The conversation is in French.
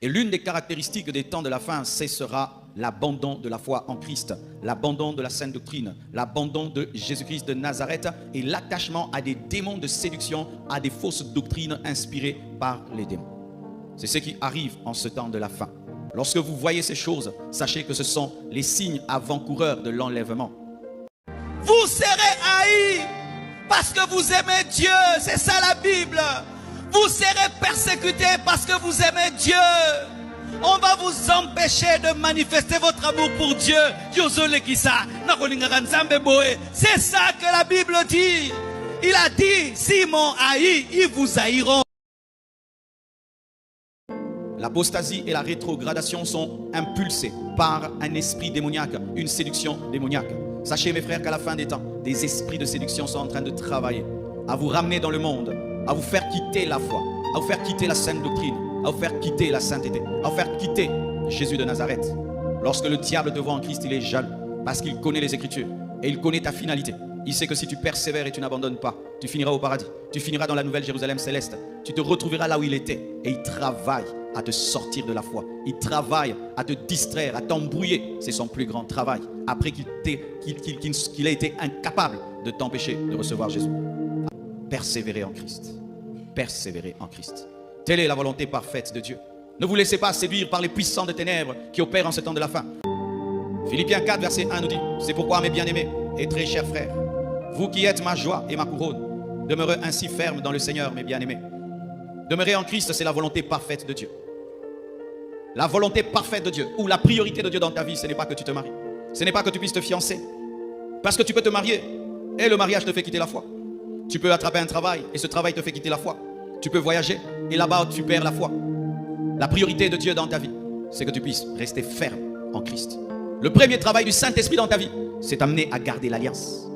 Et l'une des caractéristiques des temps de la fin, ce sera l'abandon de la foi en Christ, l'abandon de la sainte doctrine, l'abandon de Jésus-Christ de Nazareth et l'attachement à des démons de séduction, à des fausses doctrines inspirées par les démons. C'est ce qui arrive en ce temps de la fin. Lorsque vous voyez ces choses, sachez que ce sont les signes avant-coureurs de l'enlèvement. Vous serez haïs parce que vous aimez Dieu, c'est ça la Bible. Vous serez persécutés parce que vous aimez Dieu. On va vous empêcher de manifester votre amour pour Dieu. C'est ça que la Bible dit. Il a dit, s'ils m'ont haï, ils vous haïront. L'apostasie et la rétrogradation sont impulsées par un esprit démoniaque, une séduction démoniaque. Sachez mes frères qu'à la fin des temps, des esprits de séduction sont en train de travailler à vous ramener dans le monde, à vous faire quitter la foi, à vous faire quitter la sainte doctrine, à vous faire quitter la sainteté, à vous faire quitter Jésus de Nazareth. Lorsque le diable te voit en Christ, il est jaloux parce qu'il connaît les Écritures et il connaît ta finalité. Il sait que si tu persévères et tu n'abandonnes pas, tu finiras au paradis, tu finiras dans la nouvelle Jérusalem céleste, tu te retrouveras là où il était et il travaille à te sortir de la foi. Il travaille à te distraire, à t'embrouiller. C'est son plus grand travail après qu'il ait été incapable de t'empêcher de recevoir Jésus. Persévérer en Christ. Persévérer en Christ. Telle est la volonté parfaite de Dieu. Ne vous laissez pas séduire par les puissants de ténèbres qui opèrent en ce temps de la fin. Philippiens 4, verset 1 nous dit: c'est pourquoi, mes bien-aimés et très chers frères, vous qui êtes ma joie et ma couronne, demeurez ainsi fermes dans le Seigneur, mes bien-aimés. Demeurer en Christ, c'est la volonté parfaite de Dieu. La volonté parfaite de Dieu, ou la priorité de Dieu dans ta vie, ce n'est pas que tu te maries. Ce n'est pas que tu puisses te fiancer. Parce que tu peux te marier et le mariage te fait quitter la foi. Tu peux attraper un travail et ce travail te fait quitter la foi. Tu peux voyager et là-bas tu perds la foi. La priorité de Dieu dans ta vie, c'est que tu puisses rester ferme en Christ. Le premier travail du Saint-Esprit dans ta vie, c'est t'amener à garder l'alliance.